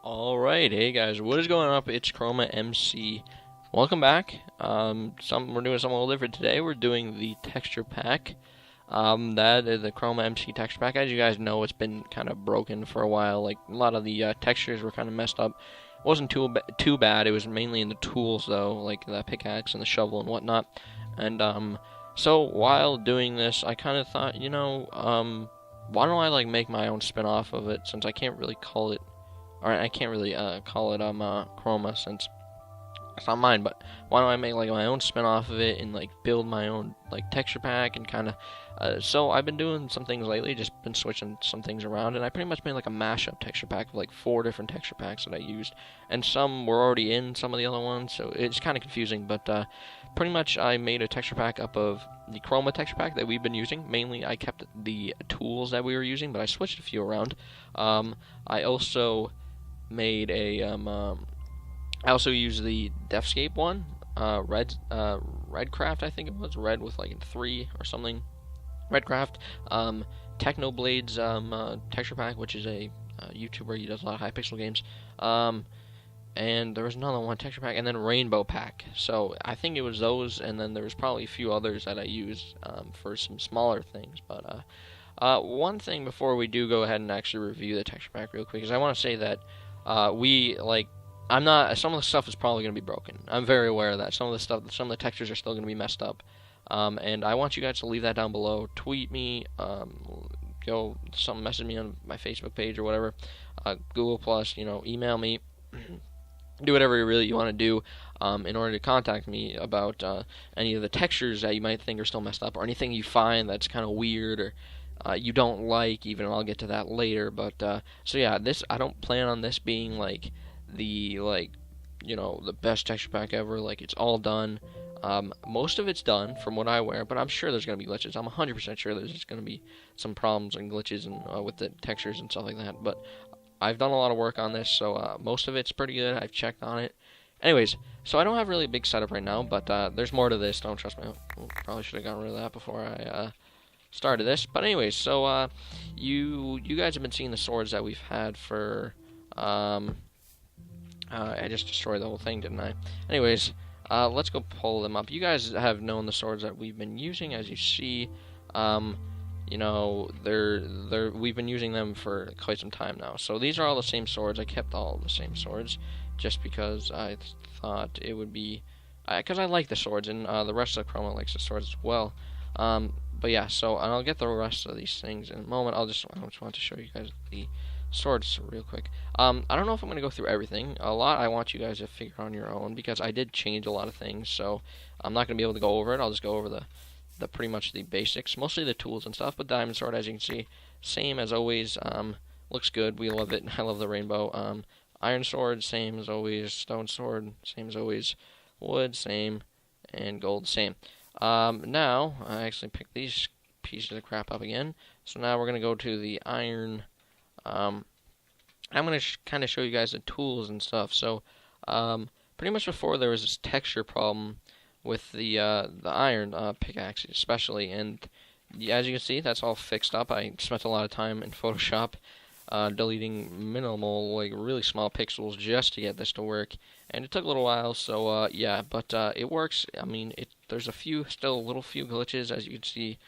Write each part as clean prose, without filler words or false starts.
Alright, hey guys, what is going up? It's ChromaMC. Welcome back. We're doing something a little different today. We're doing the texture pack. That is the ChromaMC texture pack. As you guys know, it's been kind of broken for a while. Like, a lot of the textures were kind of messed up. It wasn't too bad. It was mainly in the tools, though, like the pickaxe and the shovel and whatnot. And, so while doing this, I kind of thought, why don't I, like, make my own spin-off of it, since I can't really call it Alright, I can't really call it Chroma since it's not mine, but why don't I make like my own spin-off of it and like build my own like texture pack and kind of so I've been doing some things lately, just been switching some things around, and I pretty much made like a mashup texture pack of like 4 different texture packs that I used, and some were already in some of the other ones, so it's kind of confusing, but pretty much I made a texture pack up of the Chroma texture pack that we've been using. Mainly I kept the tools that we were using, but I switched a few around. I also made a I also used the Defscape one, Redcraft, I think it was, red with like a 3 or something, Redcraft, Technoblade's texture pack, which is a YouTuber. He does a lot of Hypixel games, and there was another one texture pack, and then Rainbow Pack. So I think it was those, and then there was probably a few others that I used for some smaller things, but one thing before we do go ahead and actually review the texture pack real quick is I want to say that some of the stuff is probably going to be broken. I'm very aware of that. Some of the textures are still going to be messed up. And I want you guys to leave that down below. Tweet me, message me on my Facebook page or whatever, Google Plus, email me, do whatever you want to do, in order to contact me about, any of the textures that you might think are still messed up, or anything you find that's kind of weird, or you don't like, even. I'll get to that later, but so yeah, I don't plan on this being like the best texture pack ever. Like, it's all done. Most of it's done from what I wear, but I'm sure there's gonna be glitches. I'm 100% sure there's just gonna be some problems and glitches and with the textures and stuff like that. But I've done a lot of work on this, so most of it's pretty good. I've checked on it. Anyways, so I don't have really a big setup right now, but there's more to this. Don't trust me. Probably should have gotten rid of that before I started this. But anyways, so you guys have been seeing the swords that we've had for I just destroyed the whole thing, didn't I? Anyways, let's go pull them up. You guys have known the swords that we've been using, as you see. We've been using them for quite some time now. So these are all the same swords. I kept all the same swords just because I thought it would be, because I like the swords, and the rest of the Chroma likes the swords as well. But yeah, so and I'll get the rest of these things in a moment. I just want to show you guys the swords real quick. I don't know if I'm going to go through everything. A lot I want you guys to figure on your own, because I did change a lot of things, so I'm not going to be able to go over it. I'll just go over the pretty much the basics, mostly the tools and stuff. But diamond sword, as you can see, same as always. Looks good. We love it. I love the rainbow. Iron sword, same as always. Stone sword, same as always. Wood, same. And gold, same. Now, I actually picked these pieces of crap up again. So now we're going to go to the iron. I'm going to kind of show you guys the tools and stuff. So, pretty much before there was this texture problem with the iron pickaxe especially. And as you can see, that's all fixed up. I spent a lot of time in Photoshop deleting minimal, like really small pixels just to get this to work. And it took a little while, so yeah, but it works. I mean, there's still a little few glitches, as you can see.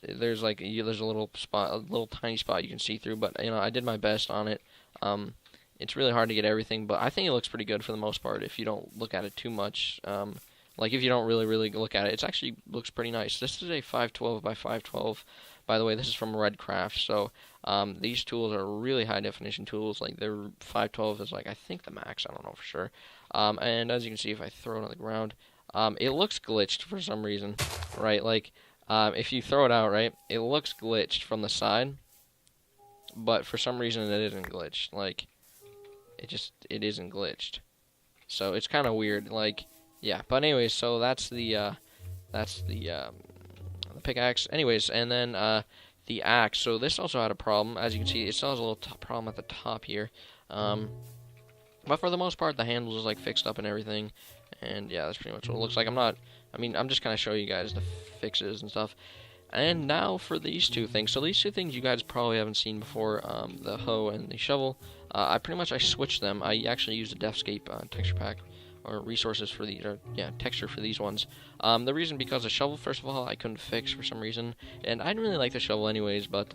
There's a little spot, a little tiny spot you can see through, but I did my best on it. It's really hard to get everything, but I think it looks pretty good for the most part if you don't look at it too much. Like, if you don't really look at it, it actually looks pretty nice. This is a 512 by 512. By the way, this is from Redcraft, so these tools are really high definition tools. Like, their 512 is like, I think, the max. I don't know for sure. And as you can see, if I throw it on the ground, it looks glitched for some reason, right? Like, if you throw it out, right, it looks glitched from the side, but for some reason it isn't glitched. Like, it isn't glitched. So it's kind of weird. Like, yeah. But anyways, so that's the pickaxe. Anyways, and then the axe. So this also had a problem. As you can see, it still has a little problem at the top here. But for the most part, the handles is like fixed up and everything. And yeah, that's pretty much what it looks like. I'm just kind of showing you guys the fixes and stuff. And now for these two things. So these two things you guys probably haven't seen before, the hoe and the shovel. I switched them. I actually used a Deathscape texture pack or resources for these, or yeah, texture for these ones. The reason because the shovel, first of all, I couldn't fix for some reason, and I didn't really like the shovel anyways. But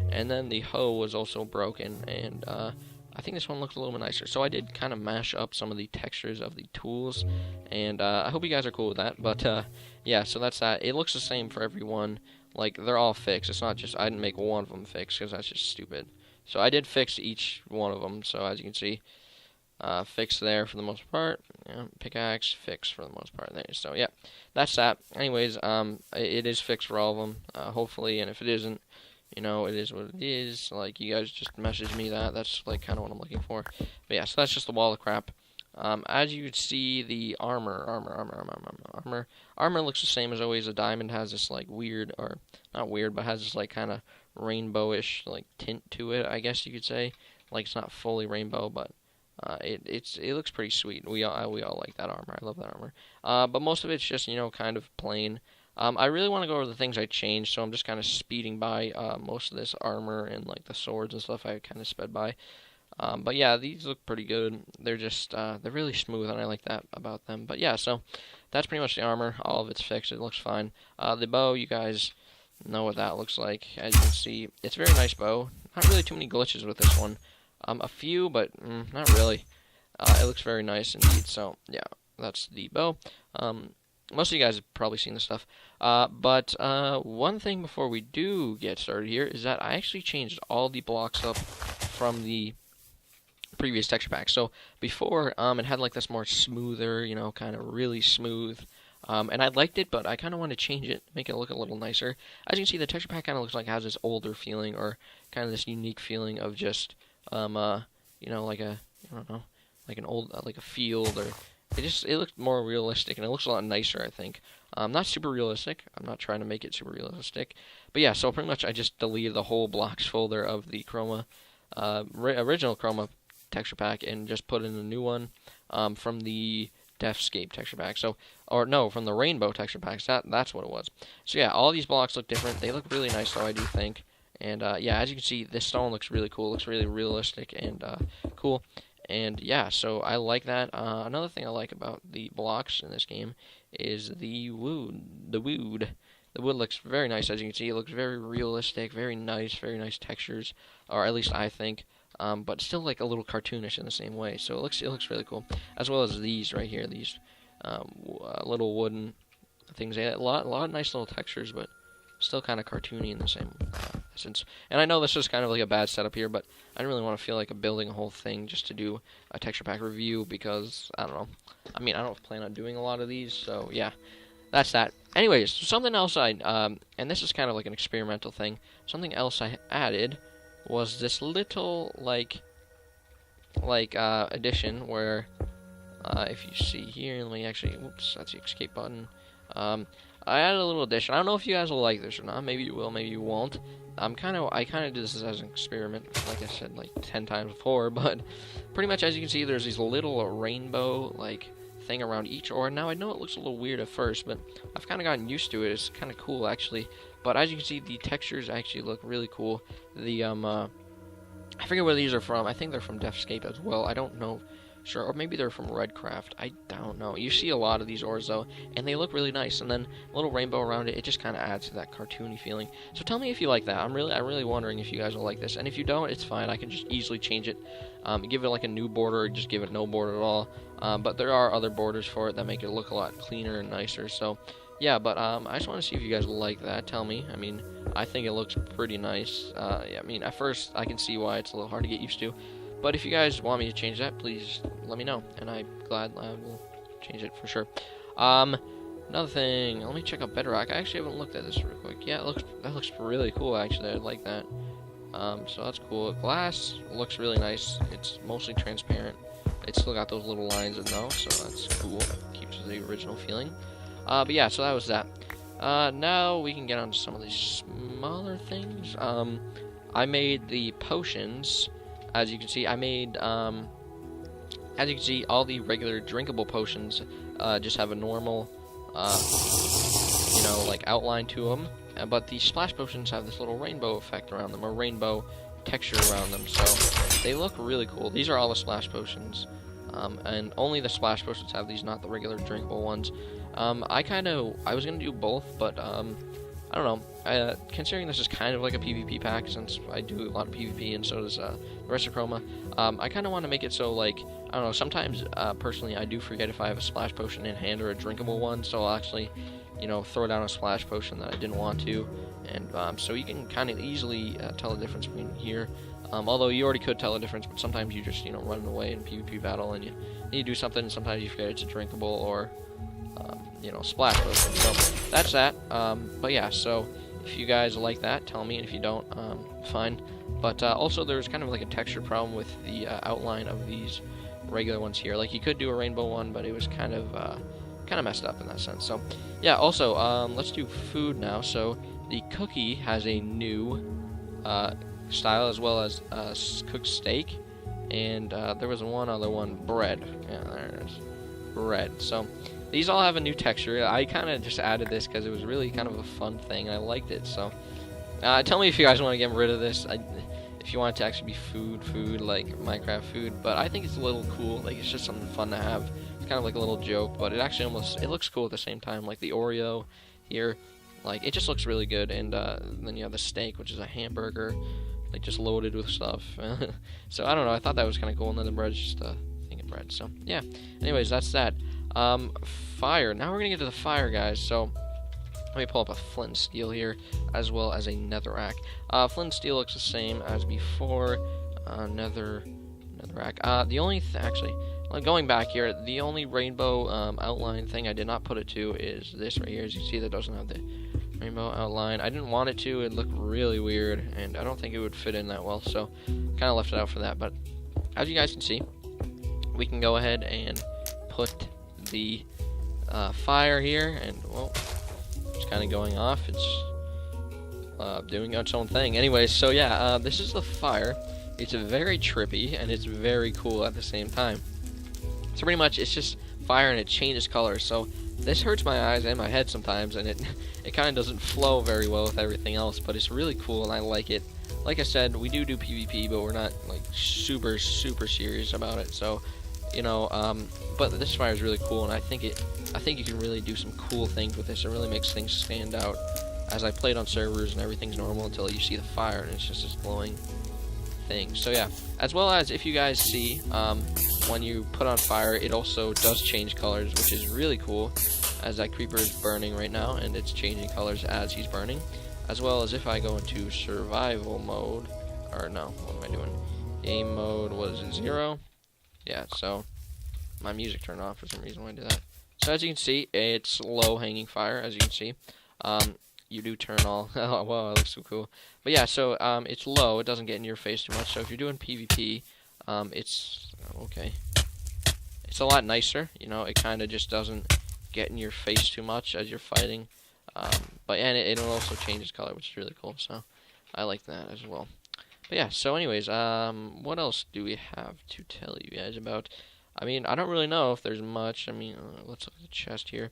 and then the hoe was also broken, and I think this one looks a little bit nicer. So I did kind of mash up some of the textures of the tools, and I hope you guys are cool with that. But yeah, so that's that. It looks the same for every one. Like, they're all fixed. It's not just, I didn't make one of them fixed, because that's just stupid. So I did fix each one of them. So as you can see, fixed there for the most part. Yeah, pickaxe, fixed for the most part there. So yeah, that's that. Anyways, it is fixed for all of them, hopefully. And if it isn't, you know, it is what it is. Like, you guys just message me that. That's, like, kind of what I'm looking for. But yeah, so that's just the wall of crap. As you would see, the armor looks the same as always. The diamond has this, like, weird, or not weird, but has this, like, kind of rainbowish, like, tint to it, I guess you could say. Like, it's not fully rainbow, but it looks pretty sweet. We all like that armor. I love that armor. But most of it's just, you know, kind of plain. I really want to go over the things I changed, so I'm just kind of speeding by most of this armor and, like, the swords and stuff I kind of sped by. But yeah, these look pretty good. They're just, they're really smooth, and I like that about them. But yeah, so that's pretty much the armor. All of it's fixed. It looks fine. The bow, you guys know what that looks like. As you can see, it's a very nice bow. Not really too many glitches with this one. A few, but not really. It looks very nice indeed. So yeah, that's the bow. Most of you guys have probably seen this stuff. But one thing before we do get started here is that I actually changed all the blocks up from the previous texture pack. So before, it had like this more smoother, you know, kind of really smooth. And I liked it, but I kind of want to change it, make it look a little nicer. As you can see, the texture pack kind of looks like it has this older feeling, or kind of this unique feeling of just, you know, like a, I don't know, like an old, like a field, or it looks more realistic, and it looks a lot nicer, I think. Not super realistic. I'm not trying to make it super realistic. But yeah, so pretty much I just deleted the whole blocks folder of the Chroma, original Chroma texture pack, and just put in a new one from the Deathscape texture pack. So, or no, from the Rainbow texture packs. That's what it was. So yeah, all these blocks look different. They look really nice, though, I do think. And yeah, as you can see, this stone looks really cool. It looks really realistic and cool. And yeah, so I like that. Another thing I like about the blocks in this game is the wood. The wood looks very nice, as you can see. It looks very realistic, very nice textures, or at least I think. But still like a little cartoonish in the same way. So it looks really cool. As well as these right here, these little wooden things. A lot of nice little textures, but still kind of cartoony in the same essence. And I know this is kind of like a bad setup here, but I don't really want to feel like I'm building a whole thing just to do a texture pack review, because, I don't know. I mean, I don't plan on doing a lot of these, so yeah. That's that. Anyways, something else and this is kind of like an experimental thing, something else I added was this little, like addition where, if you see here, let me actually, whoops, that's the escape button. I added a little addition. I don't know if you guys will like this or not. Maybe you will, maybe you won't. I kind of did this as an experiment, like I said, like 10 times before, but pretty much, as you can see, there's these little rainbow, like, thing around each ore. Now, I know it looks a little weird at first, but I've kind of gotten used to it. It's kind of cool, actually. But as you can see, the textures actually look really cool. The, I forget where these are from. I think they're from Deathscape as well. I don't know. Sure, or maybe they're from Redcraft. I don't know. You see a lot of these ores, though, and they look really nice. And then a little rainbow around it, it just kind of adds to that cartoony feeling. So tell me if you like that. I'm really wondering if you guys will like this. And if you don't, it's fine. I can just easily change it. Give it like a new border, or just give it no border at all. But there are other borders for it that make it look a lot cleaner and nicer. So, yeah, but I just want to see if you guys like that. Tell me. I mean, I think it looks pretty nice. Yeah, I mean, at first, I can see why it's a little hard to get used to. But if you guys want me to change that, please let me know, and I'm glad I will change it for sure. Another thing, let me check out Bedrock. I actually haven't looked at this real quick. Yeah, that looks really cool, actually. I like that. So that's cool. Glass looks really nice. It's mostly transparent. It's still got those little lines in though, so that's cool. Keeps the original feeling. But yeah, so that was that. Now we can get on to some of these smaller things. I made the potions. As you can see, I made, as you can see, all the regular drinkable potions just have a normal, you know, like outline to them. but the splash potions have this little rainbow effect around them, or rainbow texture around them, so they look really cool. These are all the splash potions, and only the splash potions have these, not the regular drinkable ones. I was gonna do both, but I don't know. Considering this is kind of like a PvP pack, since I do a lot of PvP and so does the rest of Chroma, I kind of want to make it so, like, I don't know, sometimes, personally, I do forget if I have a splash potion in hand or a drinkable one, so I'll actually, you know, throw down a splash potion that I didn't want to, and so you can kind of easily tell the difference between here. Although you already could tell the difference, but sometimes you just, you know, run away in a PvP battle and you need to do something, and sometimes you forget it's a drinkable or you know, splash potion. So that's that. But yeah, so if you guys like that, tell me, and if you don't, fine. But also, there's kind of like a texture problem with the outline of these regular ones here. Like, you could do a rainbow one, but it was kind of messed up in that sense. So yeah. Also, let's do food now. So the cookie has a new style, as well as cooked steak, and there was one other one, bread. Yeah, there it is, bread. So these all have a new texture. I kind of just added this because it was really kind of a fun thing. I liked it. So tell me if you guys want to get rid of this. If you want it to actually be food like Minecraft food, but I think it's a little cool. Like, it's just something fun to have. It's kind of like a little joke, but it actually it looks cool at the same time. Like the Oreo here, like, it just looks really good. And then you have the steak, which is a hamburger, like, just loaded with stuff. So I don't know. I thought that was kind of cool. And then the bread's just a thing of bread. So yeah. Anyways, that's that. Fire. Now we're gonna get to the fire, guys. So let me pull up a flint and steel here, as well as a netherrack. Flint and steel looks the same as before. Netherrack. The only actually, going back here, the only rainbow outline thing I did not put it to is this right here. As you see, that doesn't have the rainbow outline. I didn't want it to. It looked really weird, and I don't think it would fit in that well. So kind of left it out for that. But as you guys can see, we can go ahead and put the fire here, and well, it's kind of going off. It's doing its own thing. Anyways, so yeah, this is the fire. It's very trippy and it's very cool at the same time. So pretty much, it's just fire and it changes colors. So this hurts my eyes and my head sometimes, and it kind of doesn't flow very well with everything else. But it's really cool and I like it. Like I said, we do PvP, but we're not like super serious about it. So, you know, but this fire is really cool, and I think you can really do some cool things with this. It really makes things stand out. As I played on servers and everything's normal until you see the fire, and it's just this glowing thing. So yeah, as well as if you guys see, when you put on fire, it also does change colors, which is really cool. As that creeper is burning right now, and it's changing colors as he's burning. As well as if I go into survival mode, or no, what am I doing? Game mode, what is it, 0? Yeah, so my music turned off for some reason when I did that. So as you can see, it's low hanging fire, as you can see. You do turn all, oh wow, it looks so cool. But yeah, so it's low, it doesn't get in your face too much. So if you're doing PvP, it's, okay. It's a lot nicer, you know, it kind of just doesn't get in your face too much as you're fighting. But and it'll also change its color, which is really cool, so I like that as well. But yeah, so anyways, what else do we have to tell you guys about? I mean, I don't really know if there's much. I mean, let's look at the chest here.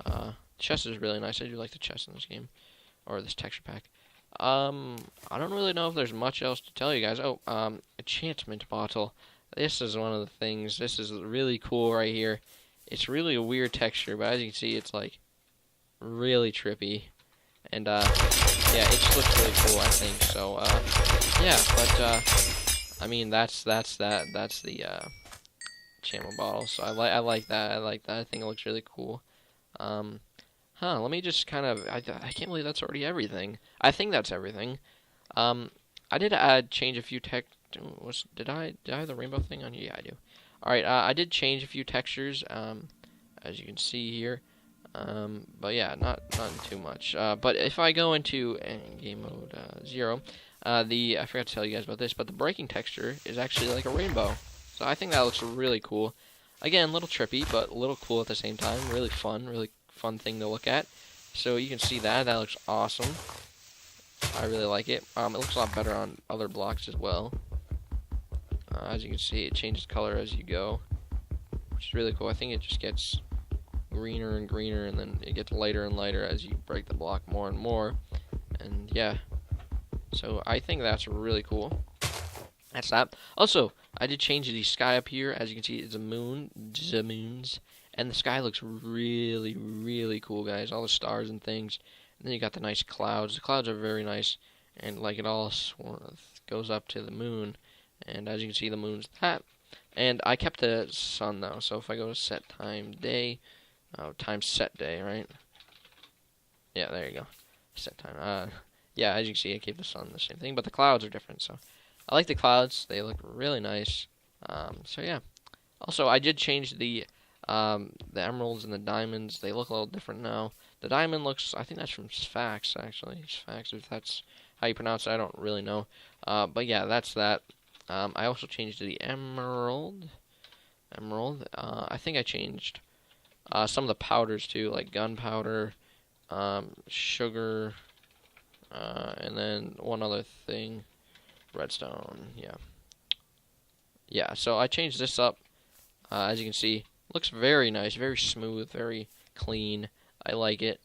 The chest is really nice. I do like the chest in this game, or this texture pack. I don't really know if there's much else to tell you guys. Oh, enchantment bottle. This is one of the things. This is really cool right here. It's really a weird texture, but as you can see, it's like really trippy. And yeah, it just looks really cool, I think. So yeah, but I mean, that's the enchantment bottle. So I like that. I think it looks really cool. Let me just kind of, I can't believe that's already everything. I think that's everything. I did change a few did I have the rainbow thing on here? Yeah, I do. Alright, I did change a few textures, as you can see here. But yeah, not too much. But if I go into game mode 0, I forgot to tell you guys about this, but the breaking texture is actually like a rainbow. So I think that looks really cool. Again, a little trippy, but a little cool at the same time. Really fun thing to look at. So you can see that looks awesome. I really like it. It looks a lot better on other blocks as well. As you can see, it changes color as you go, which is really cool. I think it just gets greener and greener, and then it gets lighter and lighter as you break the block more and more. And yeah, so I think that's really cool. That's that. Also, I did change the sky up here. As you can see, it's a moon, the moons, and the sky looks really, really cool, guys. All the stars and things. And then you got the nice clouds. The clouds are very nice, and like it all goes up to the moon. And as you can see, the moon's that. And I kept the sun though. So if I go to set time day, time set day, right? Yeah, there you go. Set time. Yeah, as you can see, I keep the sun the same thing, but the clouds are different. So I like the clouds; they look really nice. So yeah. Also, I did change the emeralds and the diamonds. They look a little different now. The diamond looks, I think that's from Sphax, actually. Sphax, if that's how you pronounce it, I don't really know. But yeah, that's that. I also changed the emerald. I think I changed some of the powders too, like gunpowder, sugar, and then one other thing, redstone. Yeah. So I changed this up. As you can see, looks very nice, very smooth, very clean. I like it.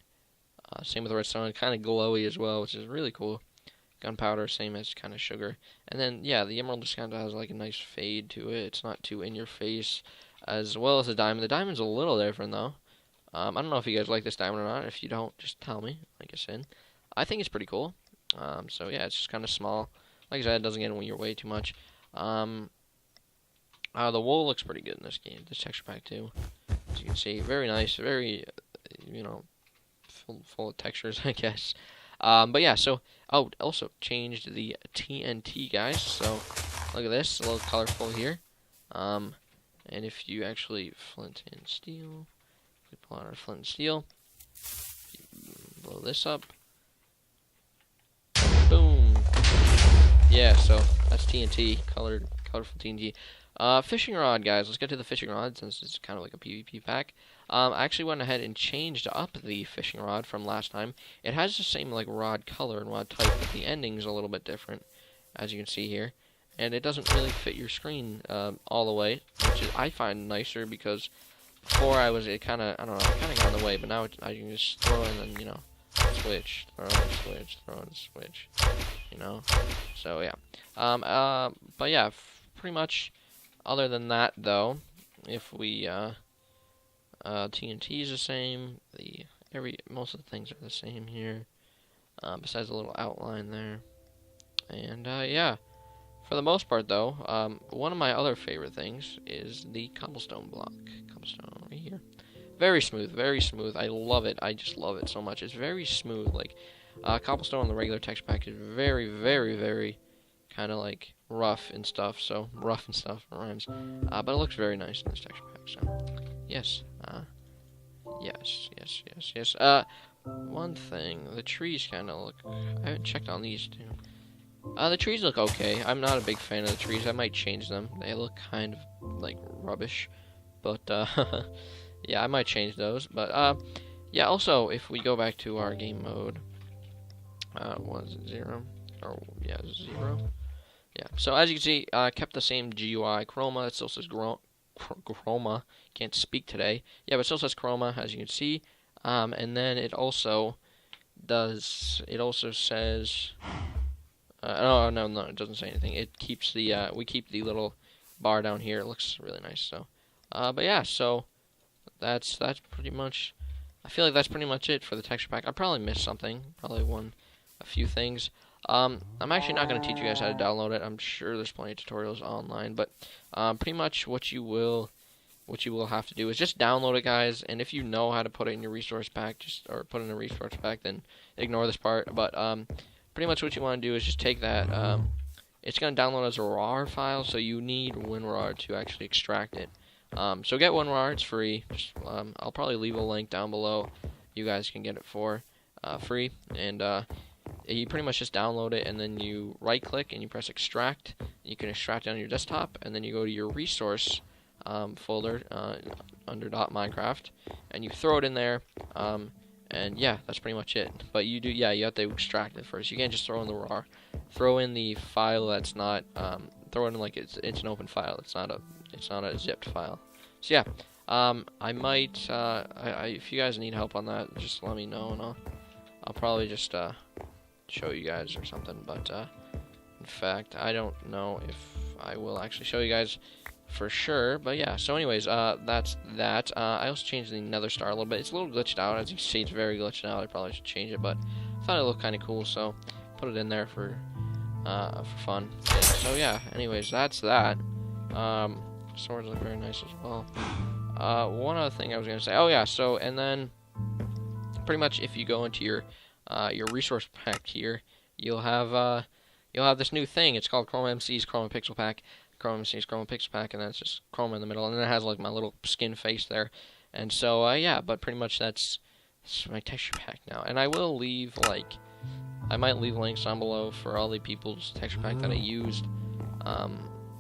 Same with the redstone, kind of glowy as well, which is really cool. Gunpowder, same as kind of sugar. And then, yeah, the emerald just kind of has like a nice fade to it. It's not too in your face, as well as the diamond. The diamond's a little different though. I don't know if you guys like this diamond or not. If you don't, just tell me. Like I said, I think it's pretty cool. So yeah, it's just kind of small. Like I said, it doesn't get in your way too much. The wool looks pretty good in this game. This texture pack too, as you can see, very nice, very, full of textures, I guess. But yeah, so also changed the TNT, guys. So look at this, a little colorful here. And if you actually flint and steel, we pull out our flint and steel, blow this up, boom. Yeah, so that's TNT, colorful TNT. Fishing rod, guys. Let's get to the fishing rod since it's kind of like a PvP pack. I actually went ahead and changed up the fishing rod from last time. It has the same like rod color and rod type, but the ending's a little bit different, as you can see here. And it doesn't really fit your screen all the way, which is, I find nicer, because before I don't know, it kind of got in the way, but now I can just throw in and, switch, throw and switch, throw and switch, So yeah. But yeah, pretty much. Other than that, though, if we TNT is the same. Most of the things are the same here, besides a little outline there. And yeah, for the most part, though, one of my other favorite things is the Cobblestone Block. Cobblestone right here. Very smooth, very smooth. I love it. I just love it so much. It's very smooth. Like Cobblestone on the regular texture pack is very, very, very kind of like rough and stuff. So rough and stuff rhymes. But it looks very nice in this texture pack. So yes, yes. One thing, the trees kind of look. I haven't checked on these too. The trees look okay. I'm not a big fan of the trees. I might change them. They look kind of like rubbish, but yeah, I might change those. But yeah. Also, if we go back to our game mode, was it 0? Oh yeah, 0. Yeah. So as you can see, I kept the same GUI. Chroma. It still says Chroma. Can't speak today. Yeah, but it still says Chroma, as you can see. And then it also does. It also says. No, it doesn't say anything. It keeps the. We keep the little bar down here. It looks really nice. So, but yeah. So that's pretty much. I feel like that's pretty much it for the texture pack. I probably missed something. Probably a few things. I'm actually not going to teach you guys how to download it. I'm sure there's plenty of tutorials online, but pretty much what you will have to do is just download it, guys. And if you know how to put it in your resource pack, or put it in a resource pack, then ignore this part. But pretty much what you want to do is just take that. It's going to download as a RAR file, so you need WinRAR to actually extract it. So get WinRAR, it's free. I'll probably leave a link down below. You guys can get it for free, and you pretty much just download it, and then you right-click and you press extract. You can extract it on your desktop, and then you go to your resource folder under .minecraft, and you throw it in there. And yeah, that's pretty much it. But you have to extract it first. You can't just throw in the RAR. Throw in the file that's not. Throw it in like it's an open file. It's not a zipped file. So yeah, I might. If you guys need help on that, just let me know, and I'll probably just show you guys or something, but in fact, I don't know if I will actually show you guys for sure, but yeah. So anyways, that's that. I also changed the Nether Star a little bit. It's a little glitched out, as you can see. It's very glitched out. I probably should change it, but I thought it looked kind of cool, so put it in there for fun. And so yeah. Anyways, that's that. Swords look very nice as well. One other thing I was gonna say. Oh yeah. So and then pretty much if you go into your resource pack here, you'll have this new thing. It's called ChromaMC's ChromaPixel pack. ChromaMC's ChromaPixel pack, and then it's just Chroma in the middle, and then it has like my little skin face there. And so yeah, but pretty much that's my texture pack now. And I will leave I might leave links down below for all the people's texture pack that I used.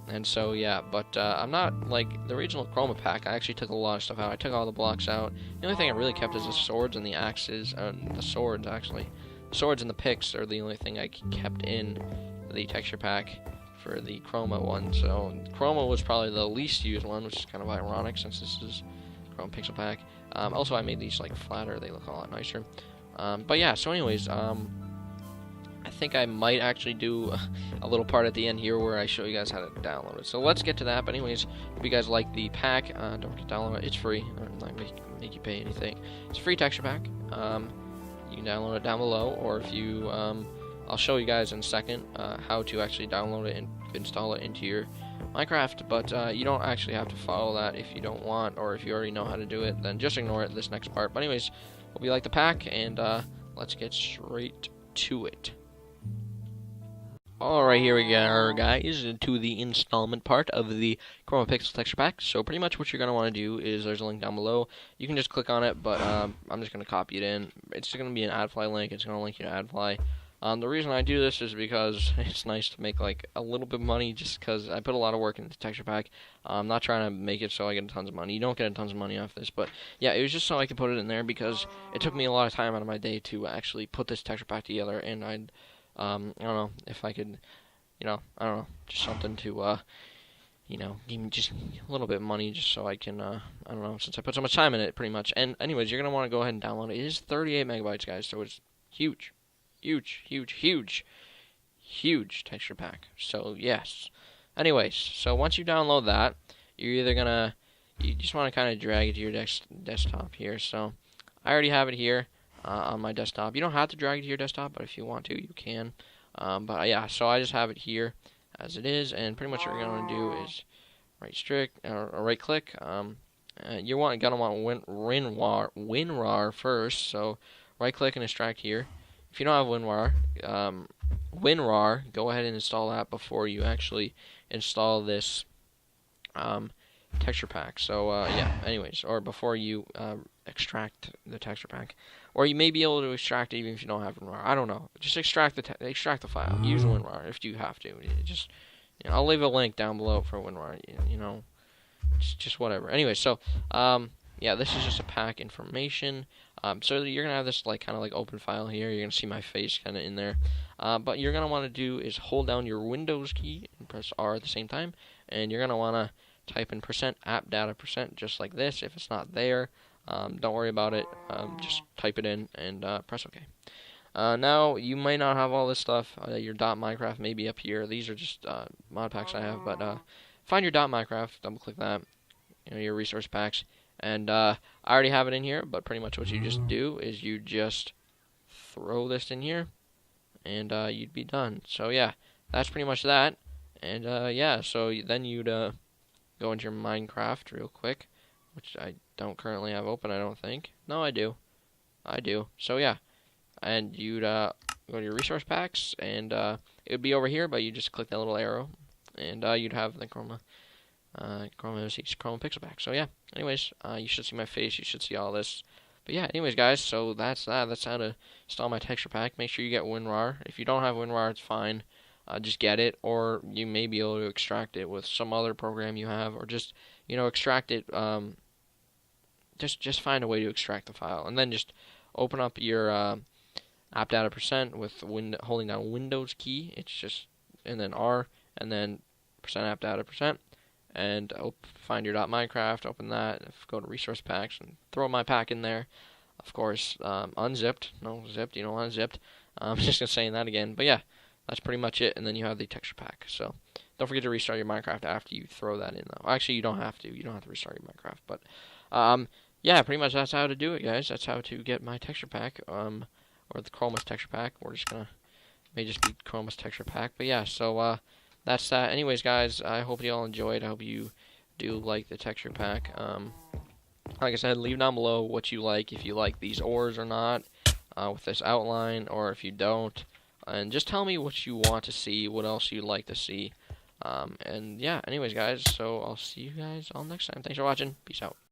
And so yeah, but I'm not like the original Chroma pack. I actually took a lot of stuff out. I took all the blocks out. The only thing I really kept is the swords and the axes. The swords actually. The swords and the picks are the only thing I kept in the texture pack for the Chroma one. So Chroma was probably the least used one, which is kind of ironic since this is ChromaPixel pack. Also, I made these like flatter; they look a lot nicer. But yeah, so anyways, I think I might actually do a little part at the end here where I show you guys how to download it. So let's get to that. But anyways, if you guys like the pack, don't forget to download it. It's free. I'm not make you pay anything. It's a free texture pack. You can download it down below, or if you I'll show you guys in a second how to actually download it and install it into your Minecraft, but you don't actually have to follow that if you don't want, or if you already know how to do it, then just ignore it, this next part. But anyways, hope you like the pack, and let's get straight to it. Alright, here we go, guys, to the installment part of the ChromaPixel texture pack. So pretty much what you're going to want to do is, there's a link down below. You can just click on it, but I'm just going to copy it in. It's just going to be an AdFly link. It's going to link you to AdFly. The reason I do this is because it's nice to make like a little bit of money, just because I put a lot of work into the texture pack. I'm not trying to make it so I get tons of money. You don't get tons of money off this, but yeah, it was just so I could put it in there because it took me a lot of time out of my day to actually put this texture pack together, and I don't know if I could, I don't know, just something to give me just a little bit of money just so I can, I don't know, since I put so much time in it, pretty much. And anyways, you're going to want to go ahead and download it. It is 38 megabytes, guys, so it's huge. Huge texture pack. So yes. Anyways, so once you download that, you're either gonna, you just want to kind of drag it to your desktop here. So I already have it here on my desktop. You don't have to drag it to your desktop, but if you want to, you can. But yeah, so I just have it here as it is, and pretty much what you're gonna do is right click. You're gonna want WinRAR first. So right click and extract here. If you don't have WinRAR, go ahead and install that before you actually install this texture pack. So yeah, anyways, or before you extract the texture pack, or you may be able to extract it even if you don't have WinRAR. I don't know. Just extract the file. Use WinRAR if you have to. Just I'll leave a link down below for WinRAR. Just whatever. Anyway, so yeah, this is just a pack information. So you're gonna have this kind of open file here. You're gonna see my face kind of in there. But you're gonna want to do is hold down your Windows key and press R at the same time, and you're gonna want to type in %appdata% just like this. If it's not there, don't worry about it. Just type it in and press OK. Now you might not have all this stuff. Your .minecraft may be up here. These are just mod packs I have. But find your .minecraft. Double click that. Your resource packs. And I already have it in here, but pretty much what you just do is you just throw this in here, and you'd be done. So yeah, that's pretty much that. And yeah, so then you'd go into your Minecraft real quick, which I don't currently have open, I don't think. No, I do. So yeah, and you'd go to your resource packs, and it would be over here, but you just click that little arrow, and you'd have the ChromaPixel pack. So yeah, anyways, you should see my face, you should see all this. But yeah, anyways guys, so that's that. That's how to install my texture pack. Make sure you get WinRAR. If you don't have WinRAR, it's fine. Just get it, or you may be able to extract it with some other program you have, or just extract it. Just find a way to extract the file, and then just open up your appdata% with holding down Windows key. It's just, and then R, and then %appdata%. And find your .minecraft, open that, go to resource packs, and throw my pack in there. Of course, unzipped, no zipped, unzipped. I'm just gonna say that again. But yeah, that's pretty much it. And then you have the texture pack. So don't forget to restart your Minecraft after you throw that in, though. Actually, you don't have to. You don't have to restart your Minecraft. But yeah, pretty much that's how to do it, guys. That's how to get my texture pack. Or the Chroma's texture pack. We're just gonna may just be Chroma's texture pack. But yeah, so that's that. Anyways, guys, I hope you all enjoyed. I hope you do like the texture pack. Like I said, leave down below what you like, if you like these ores or not, with this outline, or if you don't. And just tell me what you want to see, what else you'd like to see. And yeah, anyways, guys, so I'll see you guys all next time. Thanks for watching. Peace out.